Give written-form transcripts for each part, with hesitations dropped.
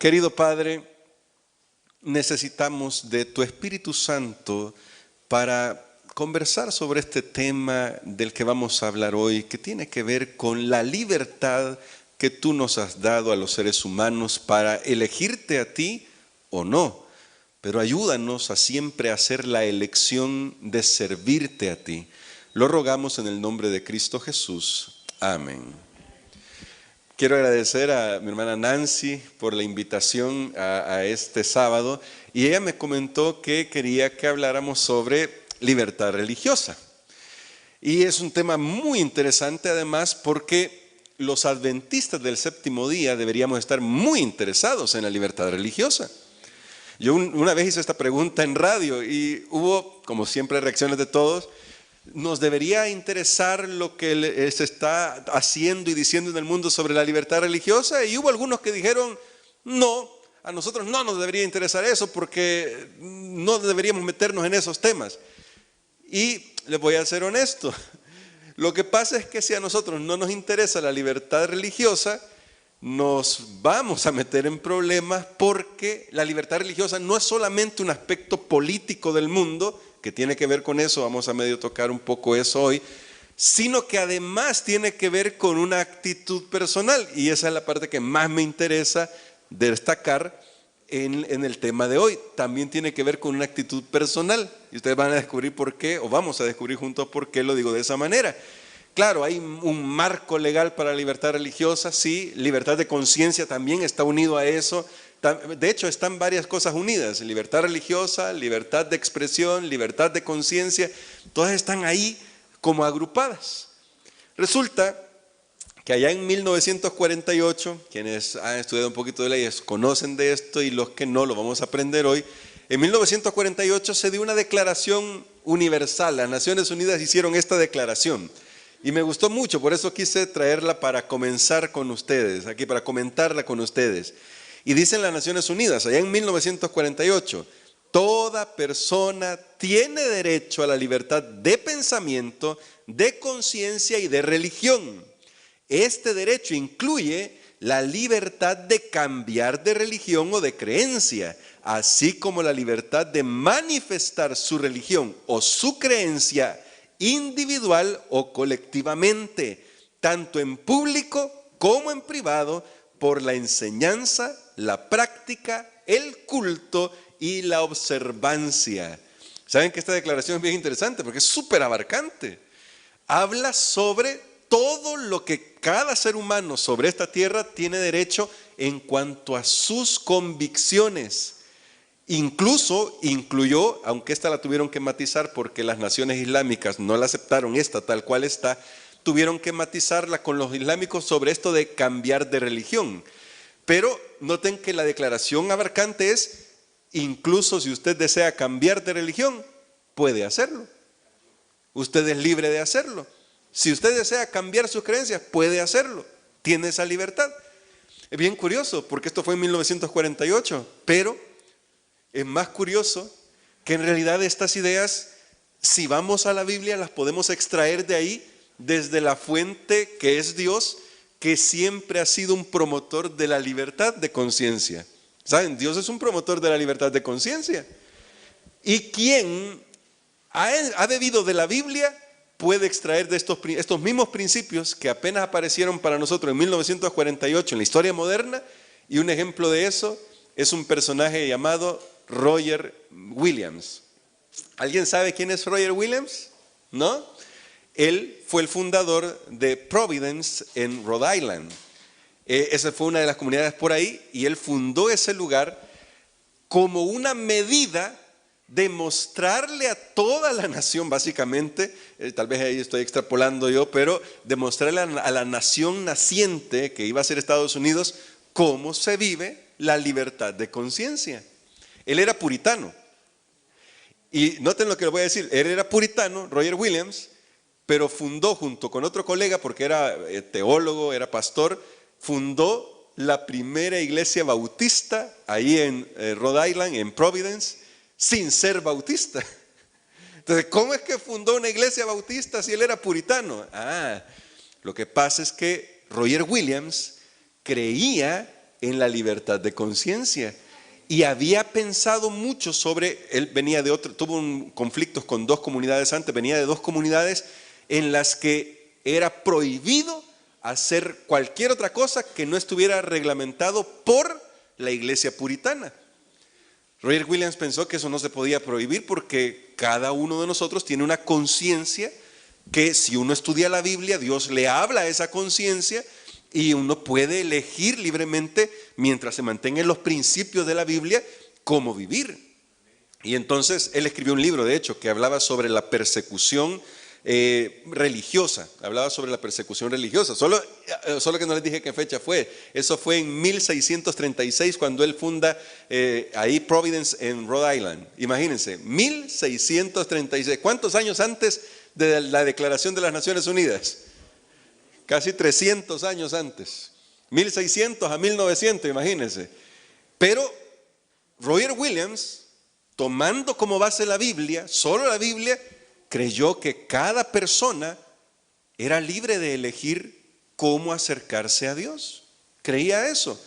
Querido Padre, necesitamos de tu Espíritu Santo para conversar sobre este tema del que vamos a hablar hoy, que tiene que ver con la libertad que tú nos has dado a los seres humanos para elegirte a ti o no. Pero ayúdanos a siempre hacer la elección de servirte a ti. Lo rogamos en el nombre de Cristo Jesús. Amén. Quiero agradecer a mi hermana Nancy por la invitación a este sábado, y ella me comentó que quería que habláramos sobre libertad religiosa. Y es un tema muy interesante además porque los adventistas del séptimo día deberíamos estar muy interesados en la libertad religiosa. Yo una vez hice esta pregunta en radio y hubo, como siempre, reacciones de todos. ¿Nos debería interesar lo que se está haciendo y diciendo en el mundo sobre la libertad religiosa? Y hubo algunos que dijeron, no, a nosotros no nos debería interesar eso porque no deberíamos meternos en esos temas. Y les voy a ser honesto, lo que pasa es que si a nosotros no nos interesa la libertad religiosa, nos vamos a meter en problemas, porque la libertad religiosa no es solamente un aspecto político del mundo, que tiene que ver con eso, vamos a medio tocar un poco eso hoy, sino que además tiene que ver con una actitud personal, y esa es la parte que más me interesa destacar en el tema de hoy. También tiene que ver con una actitud personal, y ustedes van a descubrir por qué, o vamos a descubrir juntos por qué lo digo de esa manera. Claro, hay un marco legal para la libertad religiosa, sí, libertad de conciencia también está unido a eso. De hecho, están varias cosas unidas: libertad religiosa, libertad de expresión, libertad de conciencia, todas están ahí como agrupadas. Resulta que allá en 1948, quienes han estudiado un poquito de leyes conocen de esto, y los que no lo vamos a aprender hoy. En 1948 se dio una declaración universal, las Naciones Unidas hicieron esta declaración. Y me gustó mucho, por eso quise traerla para comenzar con ustedes, aquí para comentarla con ustedes. Y dicen las Naciones Unidas, allá en 1948, toda persona tiene derecho a la libertad de pensamiento, de conciencia y de religión. Este derecho incluye la libertad de cambiar de religión o de creencia, así como la libertad de manifestar su religión o su creencia individual o colectivamente, tanto en público como en privado, por la enseñanza, la práctica, el culto y la observancia. Saben que esta declaración es bien interesante porque es súper abarcante. Habla sobre todo lo que cada ser humano sobre esta tierra tiene derecho en cuanto a sus convicciones. Incluso incluyó, aunque esta la tuvieron que matizar porque las naciones islámicas no la aceptaron, esta tal cual está, tuvieron que matizarla con los islámicos sobre esto de cambiar de religión. Pero noten que la declaración abarcante es, incluso si usted desea cambiar de religión, puede hacerlo. Usted es libre de hacerlo. Si usted desea cambiar sus creencias, puede hacerlo. Tiene esa libertad. Es bien curioso porque esto fue en 1948, pero es más curioso que en realidad estas ideas, si vamos a la Biblia, las podemos extraer de ahí, desde la fuente que es Dios, que siempre ha sido un promotor de la libertad de conciencia. ¿Saben? Dios es un promotor de la libertad de conciencia. Y quien ha bebido de la Biblia puede extraer de estos mismos principios que apenas aparecieron para nosotros en 1948 en la historia moderna, y un ejemplo de eso es un personaje llamado Roger Williams. ¿Alguien sabe quién es Roger Williams? ¿No? Él fue el fundador de Providence en Rhode Island. Esa fue una de las comunidades por ahí, y él fundó ese lugar como una medida de mostrarle a toda la nación, básicamente, tal vez ahí estoy extrapolando yo, pero demostrarle a la nación naciente que iba a ser Estados Unidos cómo se vive la libertad de conciencia. Él era puritano. Y noten lo que les voy a decir, él era puritano, Roger Williams, pero fundó junto con otro colega, porque era teólogo, era pastor, fundó la primera iglesia bautista ahí en Rhode Island, en Providence, sin ser bautista. Entonces, ¿cómo es que fundó una iglesia bautista si él era puritano? Lo que pasa es que Roger Williams creía en la libertad de conciencia. Y había pensado mucho sobre, él venía de tuvo conflictos con dos comunidades antes, venía de dos comunidades en las que era prohibido hacer cualquier otra cosa que no estuviera reglamentado por la iglesia puritana. Roger Williams pensó que eso no se podía prohibir porque cada uno de nosotros tiene una conciencia que si uno estudia la Biblia, Dios le habla a esa conciencia y uno puede elegir libremente, mientras se mantengan los principios de la Biblia, cómo vivir. Y entonces él escribió un libro, de hecho, que hablaba sobre la persecución religiosa. Hablaba sobre la persecución religiosa. Solo que no les dije qué fecha fue. Eso fue en 1636 cuando él funda ahí Providence en Rhode Island. Imagínense, 1636. ¿Cuántos años antes de la Declaración de las Naciones Unidas? Casi 300 años antes. 1600 a 1900, imagínense. Pero Roger Williams, tomando como base la Biblia, solo la Biblia, creyó que cada persona era libre de elegir cómo acercarse a Dios. Creía eso.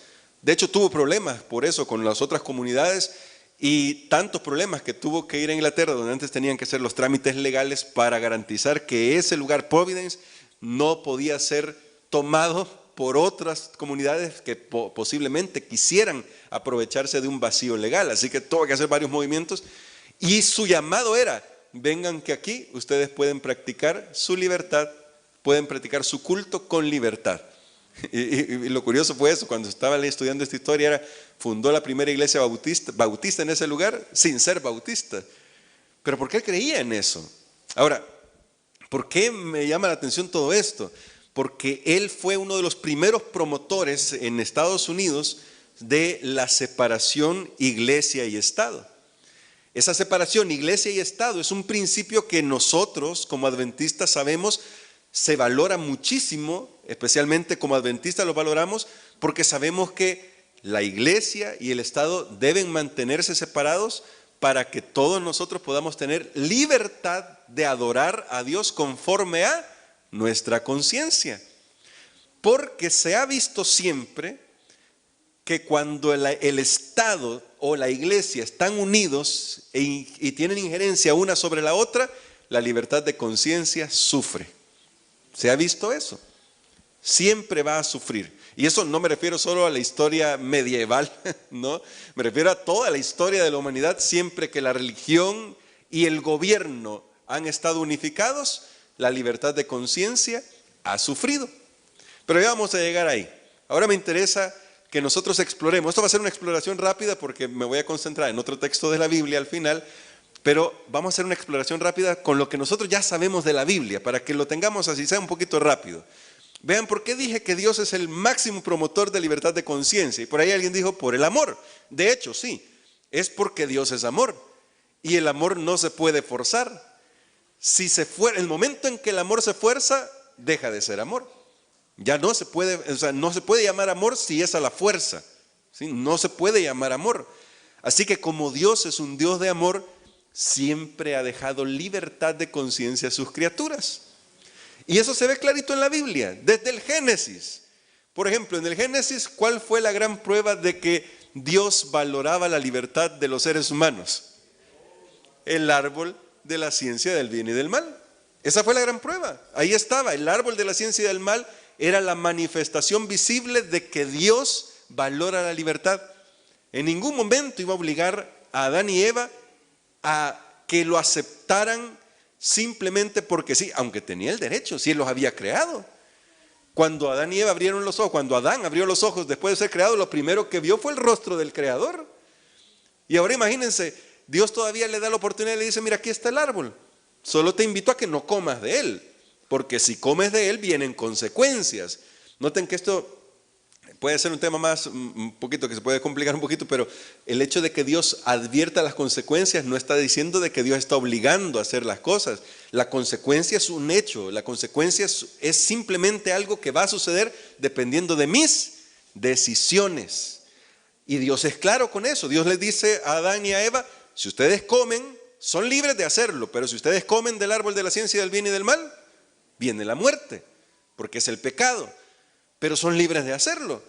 De hecho, tuvo problemas por eso con las otras comunidades y tantos problemas que tuvo que ir a Inglaterra, donde antes tenían que hacer los trámites legales para garantizar que ese lugar, Providence, no podía ser tomado por otras comunidades que posiblemente quisieran aprovecharse de un vacío legal. Así que tuvo que hacer varios movimientos y su llamado era: vengan que aquí ustedes pueden practicar su libertad, pueden practicar su culto con libertad. Y lo curioso fue eso, cuando estaba estudiando esta historia, fundó la primera iglesia bautista en ese lugar sin ser bautista. Pero ¿por qué creía en eso? Ahora, ¿por qué me llama la atención todo esto? Porque él fue uno de los primeros promotores en Estados Unidos de la separación iglesia y Estado. Esa separación iglesia y Estado es un principio que nosotros como adventistas sabemos se valora muchísimo, especialmente como adventistas lo valoramos porque sabemos que la iglesia y el Estado deben mantenerse separados para que todos nosotros podamos tener libertad de adorar a Dios conforme a nuestra conciencia. Porque se ha visto siempre que cuando el Estado o la iglesia están unidos y tienen injerencia una sobre la otra, la libertad de conciencia sufre. ¿Se ha visto eso? Siempre va a sufrir. Y eso no me refiero solo a la historia medieval, no, me refiero a toda la historia de la humanidad. Siempre que la religión y el gobierno han estado unificados, la libertad de conciencia ha sufrido. Pero ya vamos a llegar ahí. Ahora me interesa que nosotros exploremos. Esto va a ser una exploración rápida porque me voy a concentrar en otro texto de la Biblia al final, pero vamos a hacer una exploración rápida con lo que nosotros ya sabemos de la Biblia, para que lo tengamos así, sea un poquito rápido. Vean, ¿por qué dije que Dios es el máximo promotor de libertad de conciencia? Y por ahí alguien dijo, por el amor. De hecho, sí, es porque Dios es amor y el amor no se puede forzar. Si el momento en que el amor se fuerza, deja de ser amor. Ya no se puede, no se puede llamar amor si es a la fuerza, ¿sí? No se puede llamar amor. Así que como Dios es un Dios de amor, siempre ha dejado libertad de conciencia a sus criaturas. Y eso se ve clarito en la Biblia, desde el Génesis. Por ejemplo, en el Génesis, ¿cuál fue la gran prueba de que Dios valoraba la libertad de los seres humanos? El árbol de la ciencia del bien y del mal. Esa fue la gran prueba. Ahí estaba, el árbol de la ciencia y del mal era la manifestación visible de que Dios valora la libertad. En ningún momento iba a obligar a Adán y Eva a que lo aceptaran simplemente porque sí, aunque tenía el derecho, si Él los había creado. Cuando Adán y Eva abrieron los ojos, cuando Adán abrió los ojos después de ser creado, lo primero que vio fue el rostro del Creador. Y ahora imagínense, Dios todavía le da la oportunidad y le dice, mira, aquí está el árbol, solo te invito a que no comas de él, porque si comes de él vienen consecuencias. Noten que esto puede ser un tema más, un poquito, que se puede complicar un poquito, pero el hecho de que Dios advierta las consecuencias no está diciendo de que Dios está obligando a hacer las cosas. La consecuencia es un hecho, la consecuencia es simplemente algo que va a suceder dependiendo de mis decisiones. Y Dios es claro con eso. Dios les dice a Adán y a Eva, si ustedes comen, son libres de hacerlo, pero si ustedes comen del árbol de la ciencia del bien y del mal, viene la muerte, porque es el pecado, pero son libres de hacerlo.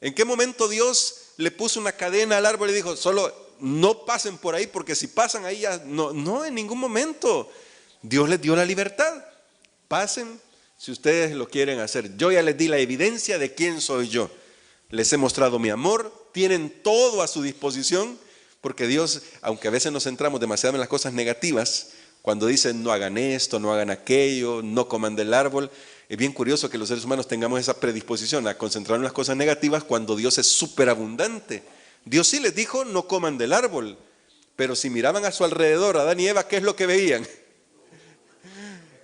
¿En qué momento Dios le puso una cadena al árbol y dijo, solo no pasen por ahí porque si pasan ahí ya... No, en ningún momento. Dios les dio la libertad. Pasen si ustedes lo quieren hacer. Yo ya les di la evidencia de quién soy yo. Les he mostrado mi amor. Tienen todo a su disposición. Porque Dios, aunque a veces nos centramos demasiado en las cosas negativas, cuando dicen no hagan esto, no hagan aquello, no coman del árbol, es bien curioso que los seres humanos tengamos esa predisposición a concentrarnos en las cosas negativas cuando Dios es súper abundante. Dios sí les dijo no coman del árbol, pero si miraban a su alrededor, Adán y Eva, ¿qué es lo que veían?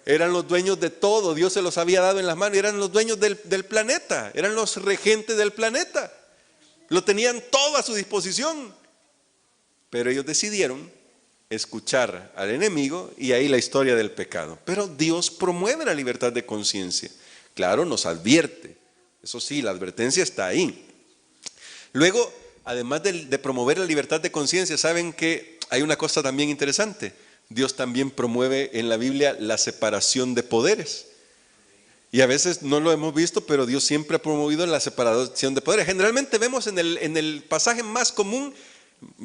Eran los dueños de todo, Dios se los había dado en las manos, eran los dueños del planeta, eran los regentes del planeta, lo tenían todo a su disposición, pero ellos decidieron escuchar al enemigo y ahí la historia del pecado. Pero Dios promueve la libertad de conciencia, claro, nos advierte, eso sí, la advertencia está ahí. Luego, además de promover la libertad de conciencia, saben que hay una cosa también interesante. Dios también promueve en la Biblia la separación de poderes. Y a veces no lo hemos visto, pero Dios siempre ha promovido la separación de poderes. Generalmente vemos en el pasaje más común,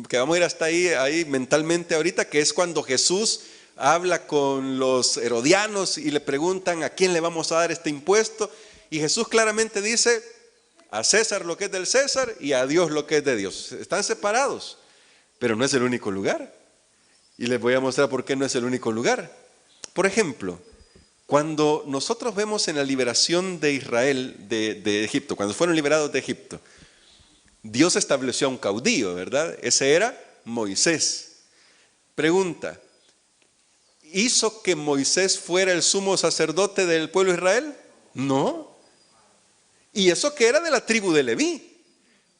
que vamos a ir hasta ahí mentalmente ahorita, que es cuando Jesús habla con los herodianos y le preguntan a quién le vamos a dar este impuesto. Y Jesús claramente dice, a César lo que es del César y a Dios lo que es de Dios. Están separados, pero no es el único lugar. Y les voy a mostrar por qué no es el único lugar. Por ejemplo, cuando nosotros vemos en la liberación de Israel de Egipto, cuando fueron liberados de Egipto, Dios estableció a un caudillo, ¿verdad? Ese era Moisés. Pregunta, ¿hizo que Moisés fuera el sumo sacerdote del pueblo de Israel? No. Y eso que era de la tribu de Leví.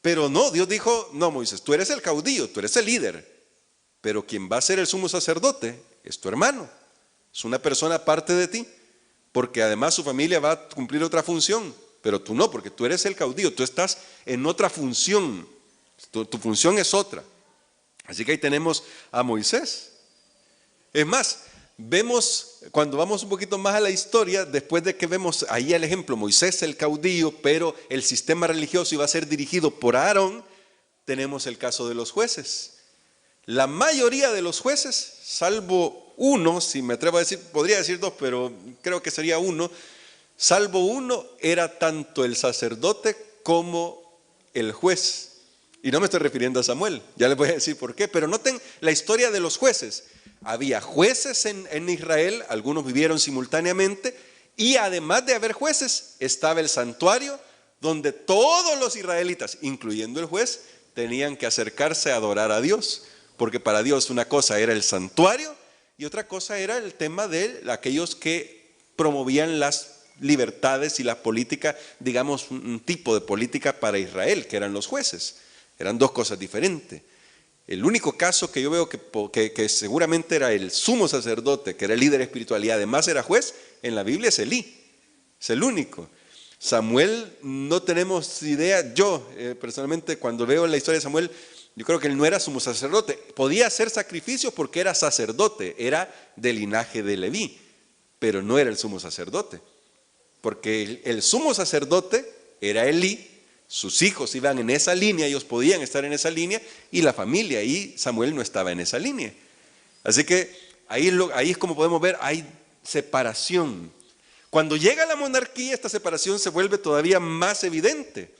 Pero no, Dios dijo, no Moisés, tú eres el caudillo, tú eres el líder. Pero quien va a ser el sumo sacerdote es tu hermano. Es una persona aparte de ti. Porque además su familia va a cumplir otra función. Pero tú no, porque tú eres el caudillo, tú estás en otra función. Tu función es otra. Así que ahí tenemos a Moisés. Es más, vemos, cuando vamos un poquito más a la historia, después de que vemos ahí el ejemplo, Moisés el caudillo, pero el sistema religioso iba a ser dirigido por Aarón, tenemos el caso de los jueces. La mayoría de los jueces, salvo uno, si me atrevo a decir, podría decir dos, pero creo que sería uno, salvo uno, era tanto el sacerdote como el juez. Y no me estoy refiriendo a Samuel, ya les voy a decir por qué, pero noten la historia de los jueces. Había jueces en Israel, algunos vivieron simultáneamente, y además de haber jueces, estaba el santuario, donde todos los israelitas, incluyendo el juez, tenían que acercarse a adorar a Dios, porque para Dios una cosa era el santuario, y otra cosa era el tema de aquellos que promovían las libertades y la política, digamos un tipo de política para Israel, que eran los jueces. Eran dos cosas diferentes. El único caso que yo veo que seguramente era el sumo sacerdote, que era el líder espiritual y además era juez, en la Biblia es Elí. Es el único. Samuel no tenemos idea. Yo personalmente cuando veo la historia de Samuel, yo creo que él no era sumo sacerdote. Podía hacer sacrificios porque era sacerdote, era del linaje de Leví, pero no era el sumo sacerdote. Porque el sumo sacerdote era Elí, sus hijos iban en esa línea, ellos podían estar en esa línea, y la familia, y Samuel no estaba en esa línea. Así que ahí es como podemos ver, hay separación. Cuando llega la monarquía, esta separación se vuelve todavía más evidente,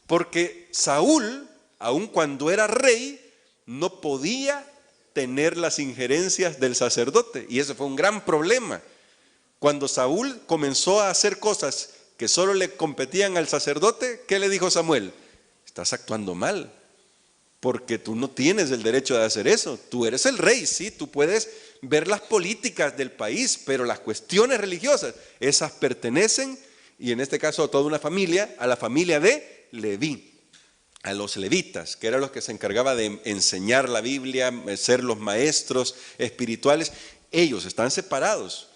porque Saúl, aun cuando era rey, no podía tener las injerencias del sacerdote, y ese fue un gran problema. Cuando Saúl comenzó a hacer cosas que solo le competían al sacerdote, ¿qué le dijo Samuel? Estás actuando mal, porque tú no tienes el derecho de hacer eso. Tú eres el rey, sí, tú puedes ver las políticas del país, pero las cuestiones religiosas, esas pertenecen, y en este caso a toda una familia, a la familia de Leví, a los levitas, que eran los que se encargaban de enseñar la Biblia, ser los maestros espirituales. Ellos están separados.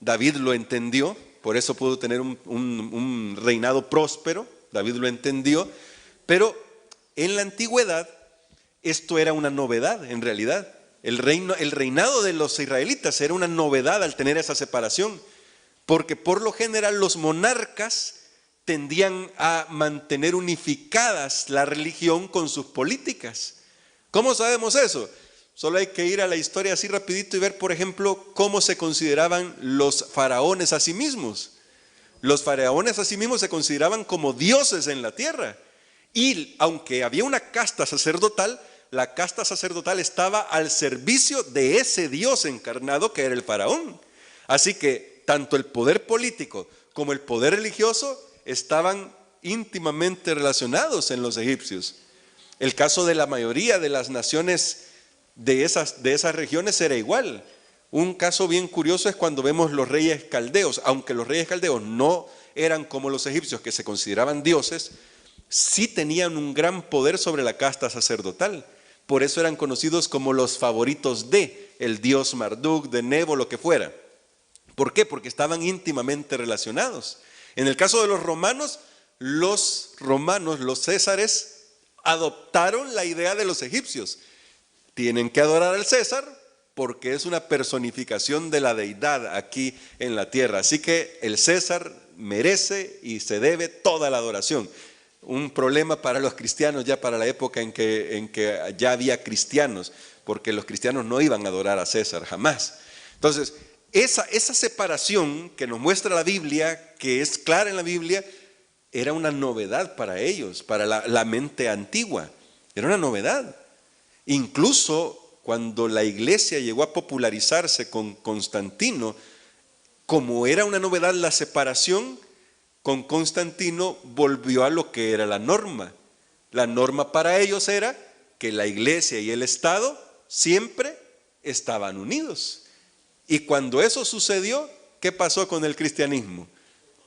David lo entendió, por eso pudo tener un reinado próspero. David lo entendió, pero en la antigüedad esto era una novedad en realidad. El reinado de los israelitas era una novedad al tener esa separación, porque por lo general los monarcas tendían a mantener unificadas la religión con sus políticas. ¿Cómo sabemos eso? Solo hay que ir a la historia así rapidito y ver, por ejemplo, cómo se consideraban los faraones a sí mismos. Los faraones a sí mismos se consideraban como dioses en la tierra. Y aunque había una casta sacerdotal, la casta sacerdotal estaba al servicio de ese Dios encarnado que era el faraón. Así que tanto el poder político como el poder religioso estaban íntimamente relacionados en los egipcios. El caso de la mayoría de las naciones de esas regiones era igual. Un caso bien curioso es cuando vemos los reyes caldeos. Aunque los reyes caldeos no eran como los egipcios, que se consideraban dioses, sí tenían un gran poder sobre la casta sacerdotal. Por eso eran conocidos como los favoritos de el dios Marduk, de Nebo, lo que fuera. ¿Por qué? Porque estaban íntimamente relacionados. En el caso de los romanos, los césares, adoptaron la idea de los egipcios. Tienen que adorar al César porque es una personificación de la deidad aquí en la tierra. Así que el César merece y se debe toda la adoración. Un problema para los cristianos ya para la época en que ya había cristianos, porque los cristianos no iban a adorar a César jamás. Entonces, esa separación que nos muestra la Biblia, que es clara en la Biblia, era una novedad para ellos, para la mente antigua. Era una novedad. Incluso cuando la iglesia llegó a popularizarse con Constantino, como era una novedad la separación, con Constantino volvió a lo que era la norma. La norma para ellos era que la iglesia y el Estado siempre estaban unidos. Y cuando eso sucedió, ¿qué pasó con el cristianismo?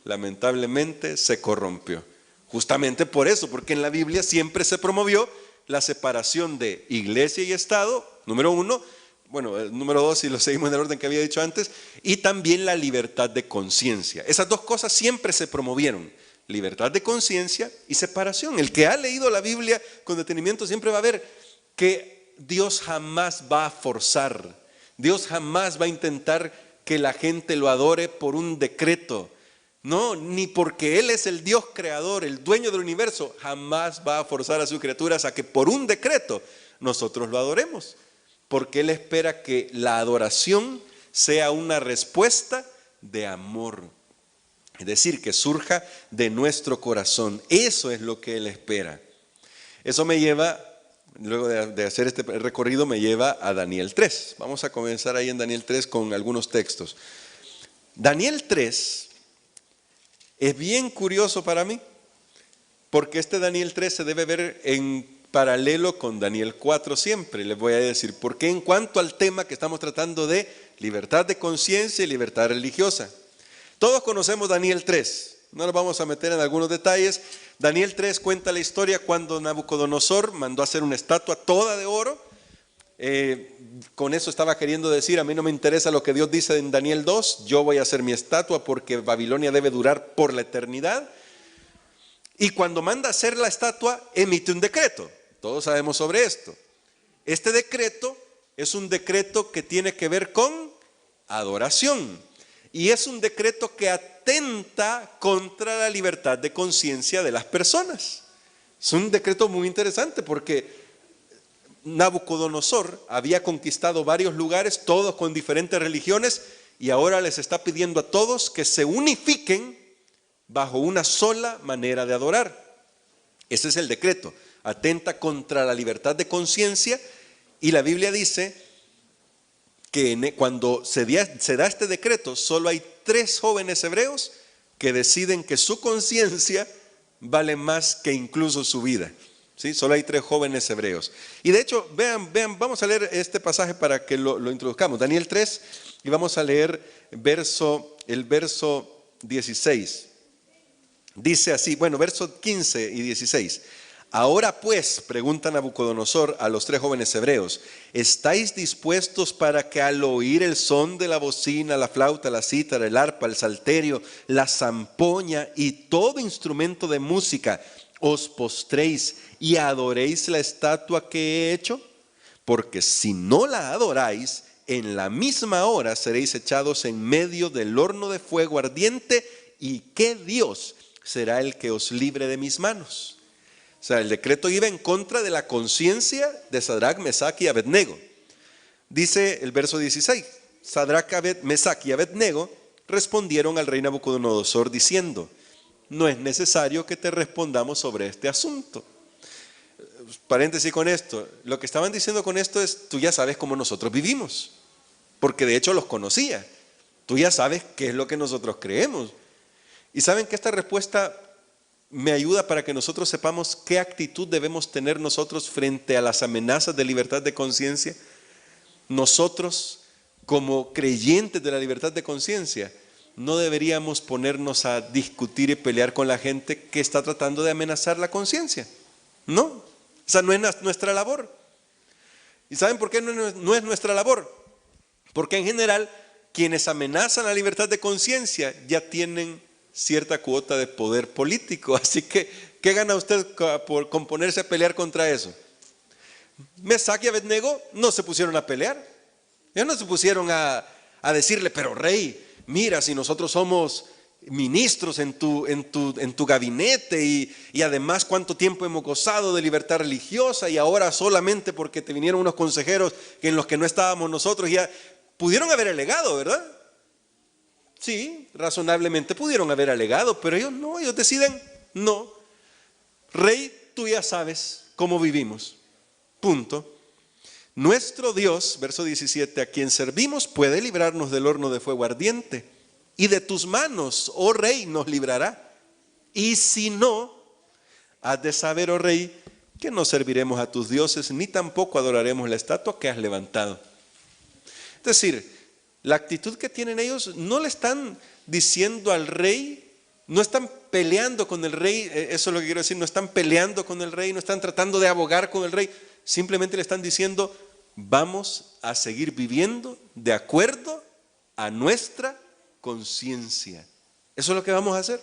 Lamentablemente se corrompió. Justamente por eso, porque en la Biblia siempre se promovió la separación de iglesia y Estado, número uno, bueno, el número dos, si lo seguimos en el orden que había dicho antes, y también la libertad de conciencia. Esas dos cosas siempre se promovieron, libertad de conciencia y separación. El que ha leído la Biblia con detenimiento siempre va a ver que Dios jamás va a forzar, Dios jamás va a intentar que la gente lo adore por un decreto. No, ni porque Él es el Dios creador, el dueño del universo, jamás va a forzar a sus criaturas a que por un decreto nosotros lo adoremos. Porque Él espera que la adoración sea una respuesta de amor. Es decir, que surja de nuestro corazón. Eso es lo que Él espera. Eso me lleva, luego de hacer este recorrido, me lleva a Daniel 3. Vamos a comenzar ahí en Daniel 3 con algunos textos. Daniel 3 es bien curioso para mí, porque este Daniel 3 se debe ver en paralelo con Daniel 4 siempre. Les voy a decir por qué en cuanto al tema que estamos tratando de libertad de conciencia y libertad religiosa. Todos conocemos Daniel 3, no nos vamos a meter en algunos detalles. Daniel 3 cuenta la historia cuando Nabucodonosor mandó a hacer una estatua toda de oro. Con eso estaba queriendo decir, a mí no me interesa lo que Dios dice en Daniel 2, yo voy a hacer mi estatua porque Babilonia debe durar por la eternidad. Y cuando manda a hacer la estatua, emite un decreto. Todos sabemos sobre esto. Este decreto es un decreto que tiene que ver con adoración. Y es un decreto que atenta contra la libertad de conciencia de las personas. Es un decreto muy interesante porque Nabucodonosor había conquistado varios lugares, todos con diferentes religiones, y ahora les está pidiendo a todos que se unifiquen bajo una sola manera de adorar. Ese es el decreto. Atenta contra la libertad de conciencia, y la Biblia dice que cuando se da este decreto, solo hay 3 jóvenes hebreos que deciden que su conciencia vale más que incluso su vida. ¿Sí? Solo hay 3 jóvenes hebreos. Y de hecho, vean, vamos a leer este pasaje para que lo introduzcamos. Daniel 3, y vamos a leer el verso 16. Dice así, bueno, versos 15 y 16. Ahora pues, pregunta Nabucodonosor a los 3 jóvenes hebreos, ¿estáis dispuestos para que al oír el son de la bocina, la flauta, la cítara, el arpa, el salterio, la zampoña y todo instrumento de música, os postréis y adoréis la estatua que he hecho? Porque si no la adoráis, en la misma hora seréis echados en medio del horno de fuego ardiente. ¿Y qué Dios será el que os libre de mis manos. O sea, el decreto iba en contra de la conciencia de Sadrach, Mesach y Abednego. Dice el verso 16, Sadrach, Mesach y Abednego respondieron al rey Nabucodonosor diciendo: no es necesario que te respondamos sobre este asunto. Paréntesis con esto, lo que estaban diciendo con esto es: tú ya sabes cómo nosotros vivimos, porque de hecho los conocía. Tú ya sabes qué es lo que nosotros creemos. Y saben que esta respuesta me ayuda para que nosotros sepamos qué actitud debemos tener nosotros frente a las amenazas de libertad de conciencia. Nosotros, como creyentes de la libertad de conciencia, no deberíamos ponernos a discutir y pelear con la gente que está tratando de amenazar la conciencia. No, esa no es nuestra labor. ¿Y saben por qué no es nuestra labor? Porque en general, quienes amenazan la libertad de conciencia ya tienen cierta cuota de poder político. Así que, ¿qué gana usted con ponerse a pelear contra eso? Mesach y Abednego no se pusieron a pelear. Ellos no se pusieron a decirle: pero rey, mira, si nosotros somos ministros en tu gabinete y además cuánto tiempo hemos gozado de libertad religiosa, y ahora solamente porque te vinieron unos consejeros en los que no estábamos nosotros, ya pudieron haber alegado, ¿verdad? Sí, razonablemente pudieron haber alegado, pero ellos no, ellos deciden: no, rey, tú ya sabes cómo vivimos, punto. Nuestro Dios, verso 17, a quien servimos puede librarnos del horno de fuego ardiente, y de tus manos, oh rey, nos librará. Y si no, has de saber, oh rey, que no serviremos a tus dioses, ni tampoco adoraremos la estatua que has levantado. Es decir, la actitud que tienen ellos, no le están diciendo al rey, no están peleando con el rey, eso es lo que quiero decir, no están peleando con el rey, no están tratando de abogar con el rey, simplemente le están diciendo: vamos a seguir viviendo de acuerdo a nuestra conciencia. Eso es lo que vamos a hacer.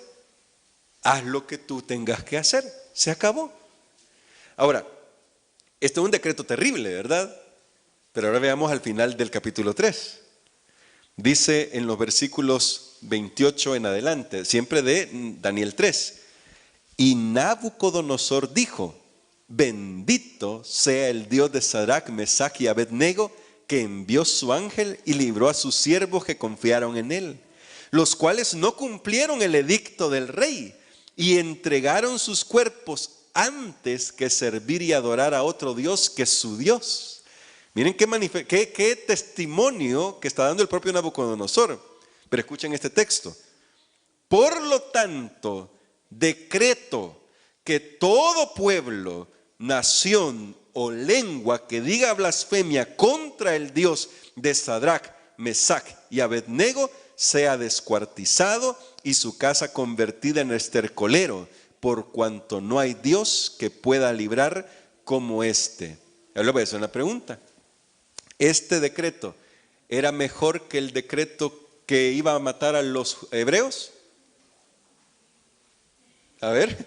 Haz lo que tú tengas que hacer. Se acabó. Ahora, esto es un decreto terrible, ¿verdad? Pero ahora veamos al final del capítulo 3. Dice en los versículos 28 en adelante, siempre de Daniel 3. Y Nabucodonosor dijo: bendito sea el Dios de Sadrach, Mesach y Abednego, que envió su ángel y libró a sus siervos que confiaron en él, los cuales no cumplieron el edicto del rey y entregaron sus cuerpos antes que servir y adorar a otro Dios que su Dios. Miren qué testimonio que está dando el propio Nabucodonosor. Pero escuchen este texto. Por lo tanto, decreto que todo pueblo, nación o lengua que diga blasfemia contra el Dios de Sadrach, Mesach y Abednego sea descuartizado y su casa convertida en estercolero, por cuanto no hay Dios que pueda librar como este. Ahora le voy a hacer una pregunta. ¿Este decreto era mejor que el decreto que iba a matar a los hebreos? A ver,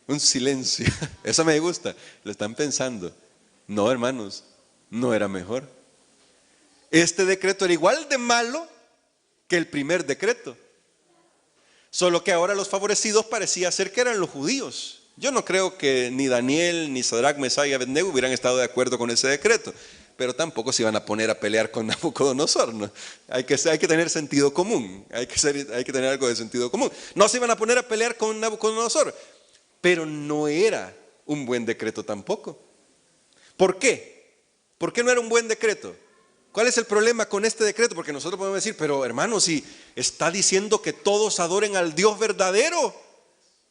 un silencio. Eso me gusta. Lo están pensando. No, hermanos, no era mejor. Este decreto era igual de malo que el primer decreto. Solo que ahora los favorecidos parecía ser que eran los judíos. Yo no creo que ni Daniel, ni Sadrach, Mesach y Abednego hubieran estado de acuerdo con ese decreto, pero tampoco se iban a poner a pelear con Nabucodonosor, ¿no? Hay que tener sentido común, hay que tener algo de sentido común. No se iban a poner a pelear con Nabucodonosor, pero no era un buen decreto tampoco. ¿Por qué? ¿Por qué no era un buen decreto? ¿Cuál es el problema con este decreto? Porque nosotros podemos decir: pero hermanos, si está diciendo que todos adoren al Dios verdadero,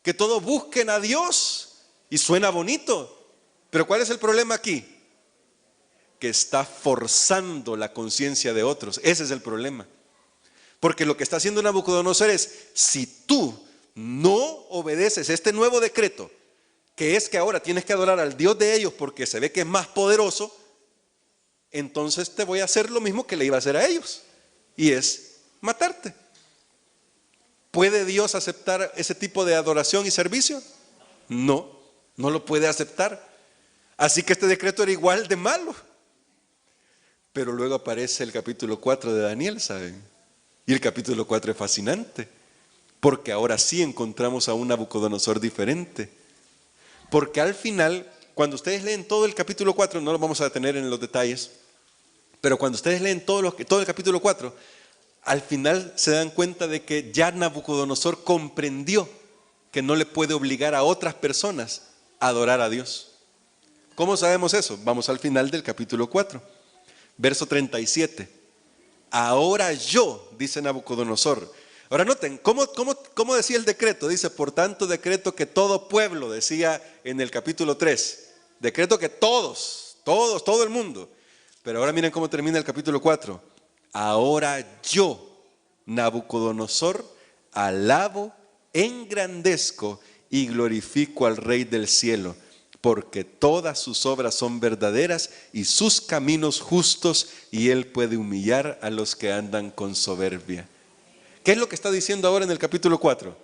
que todos busquen a Dios, y suena bonito. Pero ¿cuál es el problema aquí? Que está forzando la conciencia de otros. Ese es el problema. Porque lo que está haciendo Nabucodonosor es: si tú no obedeces este nuevo decreto, que es que ahora tienes que adorar al Dios de ellos porque se ve que es más poderoso, entonces te voy a hacer lo mismo que le iba a hacer a ellos, y es matarte. ¿Puede Dios aceptar ese tipo de adoración y servicio? No, no lo puede aceptar. Así que este decreto era igual de malo. Pero luego aparece el capítulo 4 de Daniel, ¿saben? Y el capítulo 4 es fascinante, porque ahora sí encontramos a un Nabucodonosor diferente. Porque al final, cuando ustedes leen todo el capítulo 4, no lo vamos a detener en los detalles, pero cuando ustedes leen todo el capítulo 4, al final se dan cuenta de que ya Nabucodonosor comprendió que no le puede obligar a otras personas a adorar a Dios. ¿Cómo sabemos eso? Vamos al final del capítulo 4, verso 37. Ahora yo, dice Nabucodonosor. Ahora noten, ¿cómo decía el decreto? Dice, por tanto decreto que todo pueblo, decía en el capítulo 3. Decreto que todo el mundo. Pero ahora miren cómo termina el capítulo 4. Ahora yo, Nabucodonosor, alabo, engrandezco y glorifico al Rey del cielo, porque todas sus obras son verdaderas y sus caminos justos, y él puede humillar a los que andan con soberbia. ¿Qué es lo que está diciendo ahora en el capítulo 4?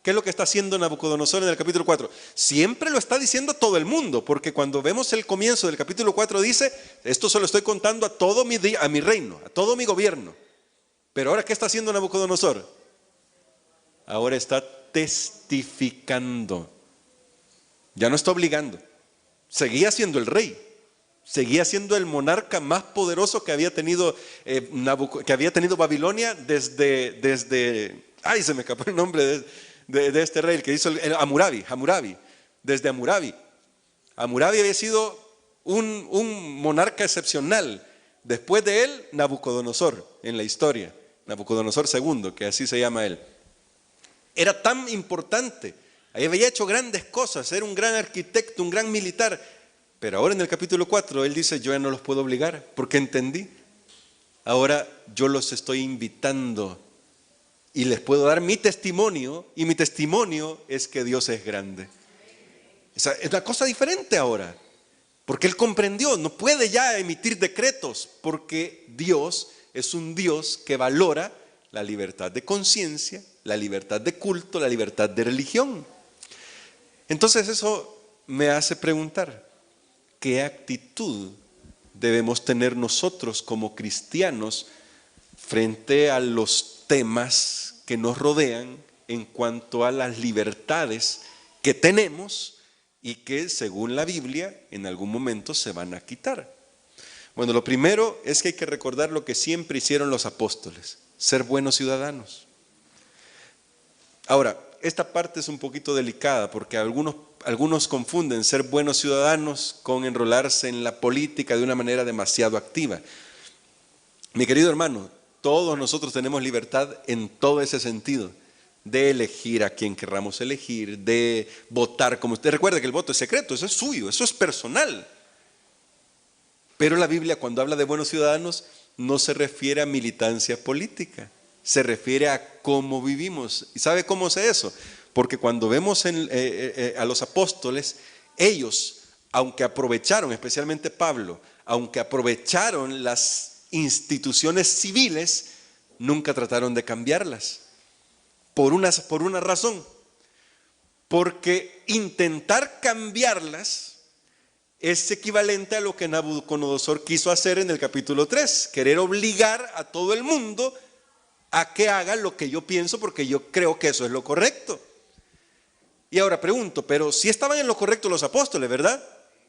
¿Qué es lo que está haciendo Nabucodonosor en el capítulo 4? Siempre lo está diciendo todo el mundo, porque cuando vemos el comienzo del capítulo 4 dice, esto se lo estoy contando a mi reino, a todo mi gobierno. Pero ahora, ¿qué está haciendo Nabucodonosor? Ahora está testificando. Ya no está obligando. Seguía siendo el rey. Seguía siendo el monarca más poderoso que había tenido Babilonia desde ay, se me escapó el nombre de este rey, el que hizo Hammurabi. Desde Hammurabi. Hammurabi había sido un monarca excepcional. Después de él, Nabucodonosor en la historia. Nabucodonosor II, que así se llama él. Era tan importante. Había hecho grandes cosas, era un gran arquitecto, un gran militar. Pero ahora en el capítulo 4 él dice, yo ya no los puedo obligar, porque entendí. Ahora yo los estoy invitando y les puedo dar mi testimonio, y mi testimonio es que Dios es grande. Es una cosa diferente ahora, porque él comprendió, no puede ya emitir decretos, porque Dios es un Dios que valora la libertad de conciencia, la libertad de culto, la libertad de religión. Entonces eso me hace preguntar, ¿qué actitud debemos tener nosotros como cristianos frente a los temas que nos rodean en cuanto a las libertades que tenemos y que según la Biblia en algún momento se van a quitar? Bueno, lo primero es que hay que recordar lo que siempre hicieron los apóstoles, ser buenos ciudadanos. Ahora, esta parte es un poquito delicada porque algunos confunden ser buenos ciudadanos con enrolarse en la política de una manera demasiado activa. Mi querido hermano, todos nosotros tenemos libertad en todo ese sentido, de elegir a quien querramos elegir, de votar como usted. Recuerde que el voto es secreto, eso es suyo, eso es personal. Pero la Biblia, cuando habla de buenos ciudadanos, no se refiere a militancia política, se refiere a cómo vivimos. ¿Y sabe cómo sé eso? Porque cuando vemos a los apóstoles, ellos, aunque aprovecharon, especialmente Pablo, aunque aprovecharon las instituciones civiles, nunca trataron de cambiarlas. Por una razón. Porque intentar cambiarlas es equivalente a lo que Nabucodonosor quiso hacer en el capítulo 3, querer obligar a todo el mundo a que haga lo que yo pienso porque yo creo que eso es lo correcto. Y ahora pregunto, pero si estaban en lo correcto los apóstoles, ¿verdad?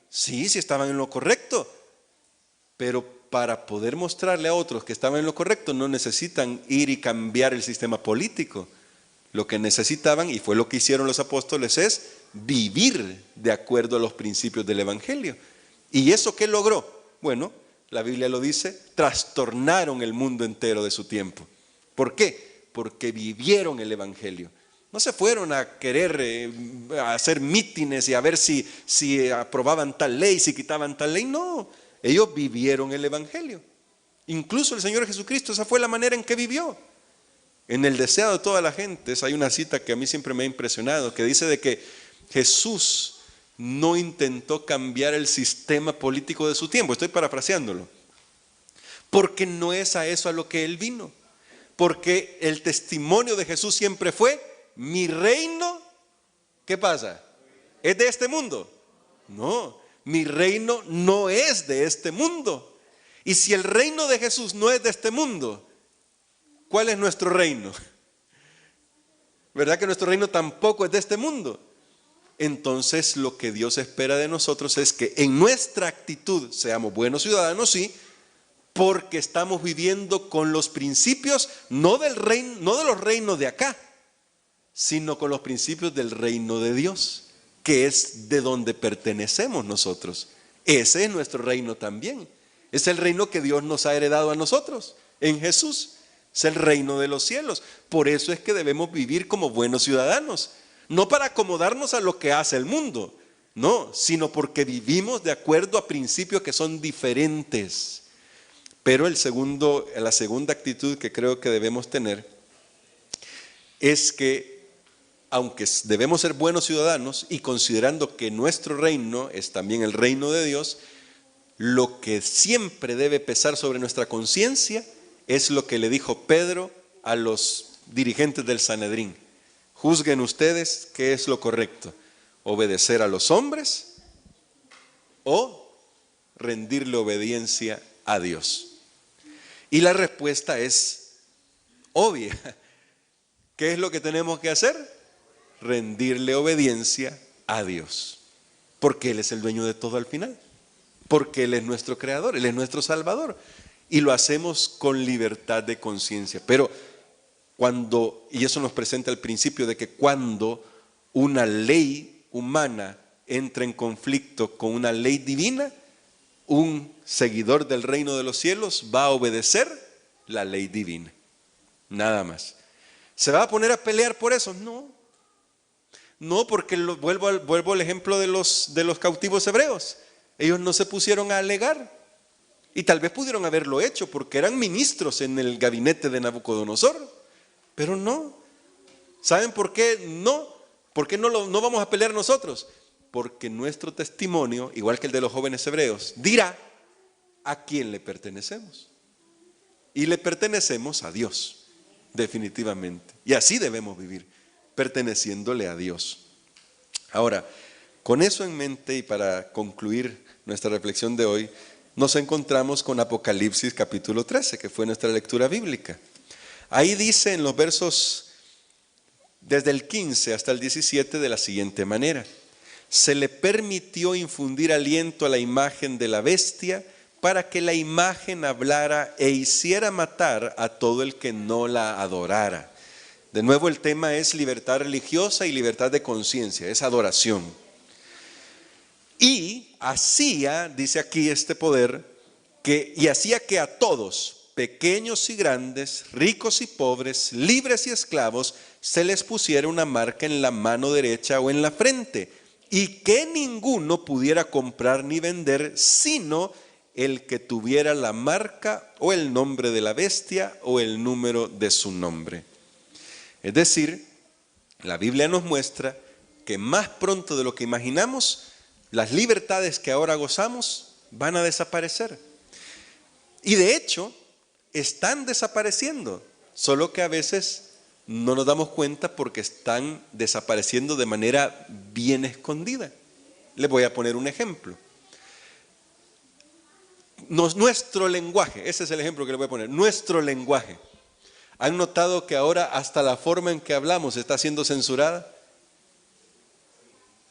Sí estaban en lo correcto, pero para poder mostrarle a otros que estaban en lo correcto no necesitan ir y cambiar el sistema político. Lo que necesitaban, y fue lo que hicieron los apóstoles, es vivir de acuerdo a los principios del Evangelio. ¿Y eso qué logró? Bueno, la Biblia lo dice, trastornaron el mundo entero de su tiempo. ¿Por qué? Porque vivieron el Evangelio. No se fueron a querer a hacer mítines y a ver si aprobaban tal ley, si quitaban tal ley. No, ellos vivieron el Evangelio. Incluso el Señor Jesucristo, esa fue la manera en que vivió. En el deseo de toda la gente, hay una cita que a mí siempre me ha impresionado, que dice de que Jesús no intentó cambiar el sistema político de su tiempo. Estoy parafraseándolo. Porque no es a eso a lo que Él vino. Porque el testimonio de Jesús siempre fue, mi reino, ¿qué pasa? ¿Es de este mundo? No, mi reino no es de este mundo. Y si el reino de Jesús no es de este mundo, ¿cuál es nuestro reino? ¿Verdad que nuestro reino tampoco es de este mundo? Entonces lo que Dios espera de nosotros es que en nuestra actitud seamos buenos ciudadanos, sí, porque estamos viviendo con los principios no del reino, no de los reinos de acá, sino con los principios del reino de Dios, que es de donde pertenecemos nosotros. Ese es nuestro reino también. Es el reino que Dios nos ha heredado a nosotros en Jesús. Es el reino de los cielos. Por eso es que debemos vivir como buenos ciudadanos. No para acomodarnos a lo que hace el mundo, no, sino porque vivimos de acuerdo a principios que son diferentes. Pero la segunda actitud que creo que debemos tener es que, aunque debemos ser buenos ciudadanos y considerando que nuestro reino es también el reino de Dios, lo que siempre debe pesar sobre nuestra conciencia es lo que le dijo Pedro a los dirigentes del Sanedrín. Juzguen ustedes qué es lo correcto, obedecer a los hombres o rendirle obediencia a Dios. Y la respuesta es obvia. ¿Qué es lo que tenemos que hacer? Rendirle obediencia a Dios. Porque Él es el dueño de todo al final. Porque Él es nuestro creador, Él es nuestro salvador. Y lo hacemos con libertad de conciencia. Pero y eso nos presenta el principio de que cuando una ley humana entra en conflicto con una ley divina, un seguidor del reino de los cielos va a obedecer la ley divina. Nada más. ¿Se va a poner a pelear por eso? No, porque vuelvo al ejemplo de los cautivos hebreos. Ellos no se pusieron a alegar. Y tal vez pudieron haberlo hecho porque eran ministros en el gabinete de Nabucodonosor. Pero no. ¿Saben por qué no? ¿Por qué no vamos a pelear nosotros? Porque nuestro testimonio, igual que el de los jóvenes hebreos, dirá a quién le pertenecemos. Y le pertenecemos a Dios, definitivamente. Y así debemos vivir, perteneciéndole a Dios. Ahora, con eso en mente y para concluir nuestra reflexión de hoy, nos encontramos con Apocalipsis capítulo 13, que fue nuestra lectura bíblica. Ahí dice en los versos desde el 15 hasta el 17 de la siguiente manera: se le permitió infundir aliento a la imagen de la bestia para que la imagen hablara e hiciera matar a todo el que no la adorara. De nuevo el tema es libertad religiosa y libertad de conciencia, es adoración. Y hacía, dice aquí este poder, hacía que a todos, pequeños y grandes, ricos y pobres, libres y esclavos, se les pusiera una marca en la mano derecha o en la frente, y que ninguno pudiera comprar ni vender, sino el que tuviera la marca o el nombre de la bestia o el número de su nombre. Es decir, la Biblia nos muestra que más pronto de lo que imaginamos, las libertades que ahora gozamos van a desaparecer. Y de hecho, están desapareciendo, solo que a veces no nos damos cuenta porque están desapareciendo de manera bien escondida. Les voy a poner un ejemplo. Nuestro lenguaje, ese es el ejemplo que les voy a poner, nuestro lenguaje. ¿Han notado que ahora hasta la forma en que hablamos está siendo censurada?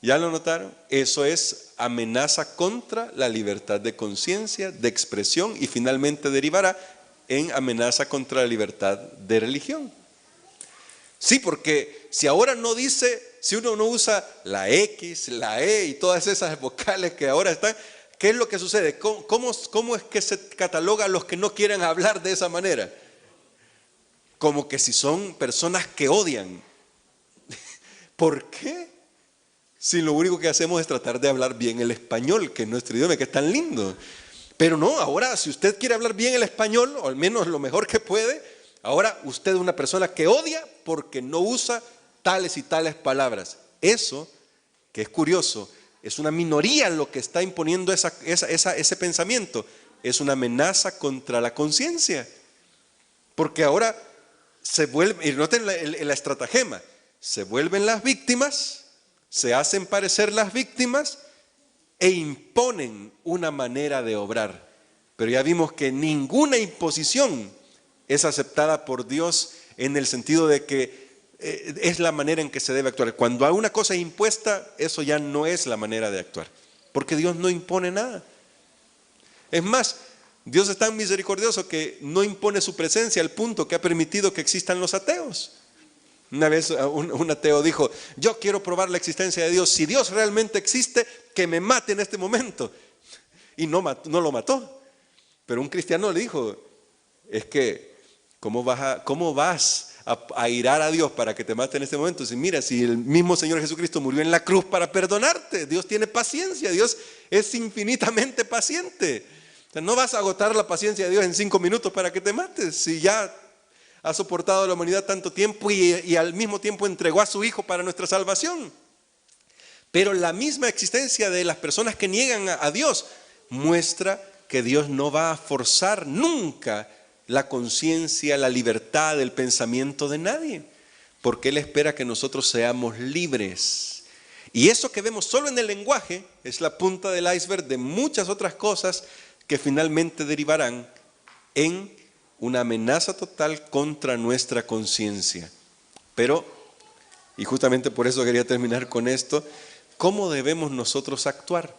¿Ya lo notaron? Eso es amenaza contra la libertad de conciencia, de expresión y finalmente derivará en amenaza contra la libertad de religión. Sí, porque si ahora si uno no usa la X, la E y todas esas vocales que ahora están, ¿qué es lo que sucede? ¿Cómo es que se cataloga a los que no quieren hablar de esa manera? Como que si son personas que odian. ¿Por qué? Si lo único que hacemos es tratar de hablar bien el español, que es nuestro idioma, que es tan lindo. Pero no, ahora si usted quiere hablar bien el español, o al menos lo mejor que puede, ahora usted es una persona que odia porque no usa tales y tales palabras. Eso, que es curioso, es una minoría lo que está imponiendo ese pensamiento. Es una amenaza contra la conciencia. Porque ahora se vuelve, y noten la estratagema, se vuelven las víctimas, se hacen parecer las víctimas e imponen una manera de obrar. Pero ya vimos que ninguna imposición es aceptada por Dios en el sentido de que es la manera en que se debe actuar. Cuando a una cosa es impuesta, eso ya no es la manera de actuar, porque Dios no impone nada. Es más, Dios es tan misericordioso que no impone su presencia al punto que ha permitido que existan los ateos. Una vez un ateo dijo: yo quiero probar la existencia de Dios. Si Dios realmente existe, que me mate en este momento. Y no lo mató. Pero un cristiano le dijo: es que, ¿cómo vas a irar a Dios para que te mate en este momento? Si mira, si el mismo Señor Jesucristo murió en la cruz para perdonarte. Dios tiene paciencia, Dios es infinitamente paciente. O sea, no vas a agotar la paciencia de Dios en 5 minutos para que te mates. Si ya ha soportado a la humanidad tanto tiempo y al mismo tiempo entregó a su Hijo para nuestra salvación. Pero la misma existencia de las personas que niegan a Dios muestra que Dios no va a forzar nunca la conciencia, la libertad, el pensamiento de nadie, porque Él espera que nosotros seamos libres. Y eso que vemos solo en el lenguaje es la punta del iceberg de muchas otras cosas que finalmente derivarán en una amenaza total contra nuestra conciencia. Pero, y justamente por eso quería terminar con esto, ¿cómo debemos nosotros actuar?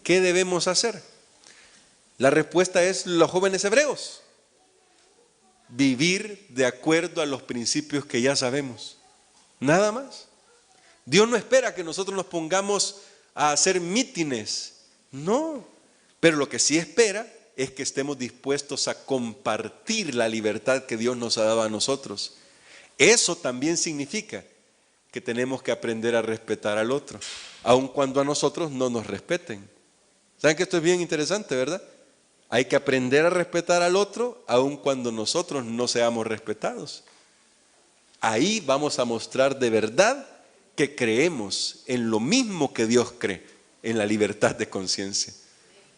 ¿Qué debemos hacer? La respuesta es los jóvenes hebreos: vivir de acuerdo a los principios que ya sabemos. Nada más. Dios no espera que nosotros nos pongamos a hacer mítines. No. Pero lo que sí espera es que estemos dispuestos a compartir la libertad que Dios nos ha dado a nosotros. Eso también significa que tenemos que aprender a respetar al otro, aun cuando a nosotros no nos respeten. ¿Saben que esto es bien interesante, verdad? Hay que aprender a respetar al otro, aun cuando nosotros no seamos respetados. Ahí vamos a mostrar de verdad que creemos en lo mismo que Dios cree, en la libertad de conciencia,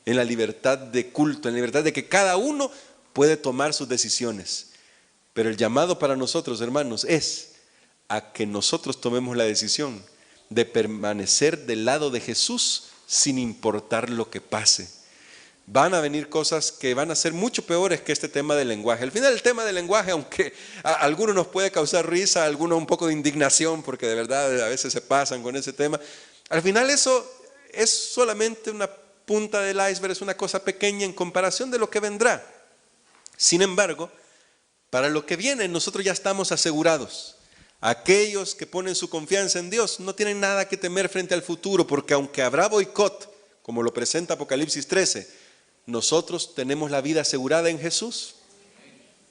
en la libertad de culto, en la libertad de que cada uno puede tomar sus decisiones. Pero el llamado para nosotros, hermanos, es a que nosotros tomemos la decisión de permanecer del lado de Jesús sin importar lo que pase. Van a venir cosas que van a ser mucho peores que este tema del lenguaje. Al final el tema del lenguaje, aunque a algunos nos puede causar risa, a algunos un poco de indignación, porque de verdad a veces se pasan con ese tema, al final eso es solamente una punta del iceberg, es una cosa pequeña en comparación de lo que vendrá. Sin embargo, para lo que viene nosotros ya estamos asegurados. Aquellos que ponen su confianza en Dios no tienen nada que temer frente al futuro, porque aunque habrá boicot, como lo presenta Apocalipsis 13, nosotros tenemos la vida asegurada en Jesús.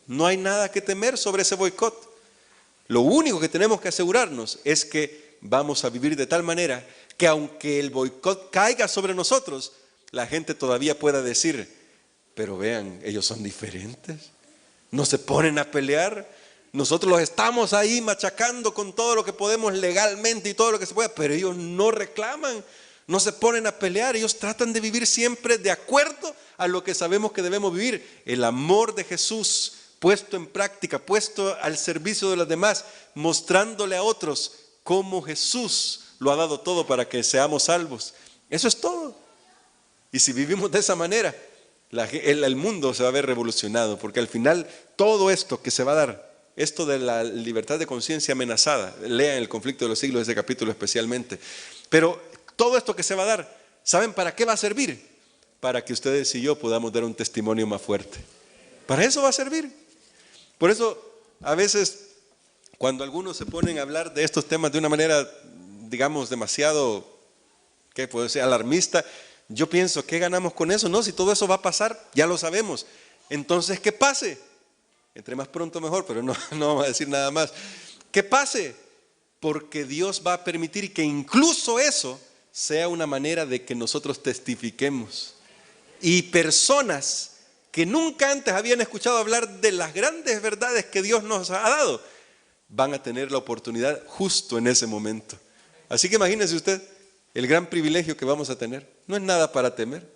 No hay nada que temer sobre ese boicot. Lo único que tenemos que asegurarnos es que vamos a vivir de tal manera que aunque el boicot caiga sobre nosotros, la gente todavía pueda decir: pero vean, ellos son diferentes, no se ponen a pelear. Nosotros los estamos ahí machacando con todo lo que podemos legalmente y todo lo que se pueda, pero ellos no reclaman, no se ponen a pelear. Ellos tratan de vivir siempre de acuerdo a lo que sabemos que debemos vivir. El amor de Jesús puesto en práctica, puesto al servicio de los demás, mostrándole a otros cómo Jesús lo ha dado todo para que seamos salvos. Eso es todo. Y si vivimos de esa manera, el mundo se va a ver revolucionado, porque al final todo esto que se va a dar, esto de la libertad de conciencia amenazada, lean el conflicto de los siglos, ese capítulo especialmente, pero todo esto que se va a dar, ¿saben para qué va a servir? Para que ustedes y yo podamos dar un testimonio más fuerte. Para eso va a servir. Por eso a veces cuando algunos se ponen a hablar de estos temas de una manera, digamos, demasiado, ¿qué puede ser?, alarmista, yo pienso, ¿qué ganamos con eso? No, si todo eso va a pasar, ya lo sabemos. Entonces, ¿qué pase? Entre más pronto mejor, pero no vamos a decir nada más. ¿Qué pase? Porque Dios va a permitir que incluso eso sea una manera de que nosotros testifiquemos. Y personas que nunca antes habían escuchado hablar de las grandes verdades que Dios nos ha dado, van a tener la oportunidad justo en ese momento. Así que imagínese usted el gran privilegio que vamos a tener. No es nada para temer.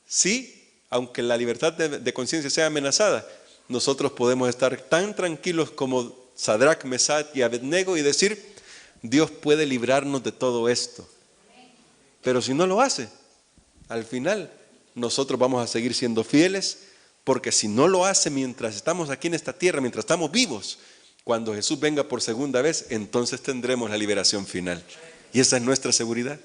Sí, aunque la libertad de conciencia sea amenazada, nosotros podemos estar tan tranquilos como Sadrach, Mesach y Abednego y decir: Dios puede librarnos de todo esto. Pero si no lo hace, al final nosotros vamos a seguir siendo fieles, porque si no lo hace mientras estamos aquí en esta tierra, mientras estamos vivos, Cuando Jesús venga por segunda vez, entonces tendremos la liberación final. Y esa es nuestra seguridad,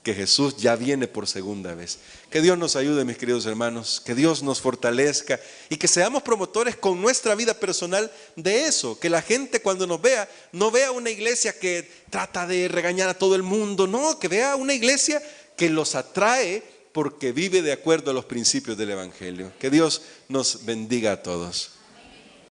que Jesús ya viene por segunda vez. Que Dios nos ayude, mis queridos hermanos, que Dios nos fortalezca y que seamos promotores con nuestra vida personal de eso. Que la gente cuando nos vea, no vea una iglesia que trata de regañar a todo el mundo, no, que vea una iglesia que los atrae porque vive de acuerdo a los principios del Evangelio. Que Dios nos bendiga a todos.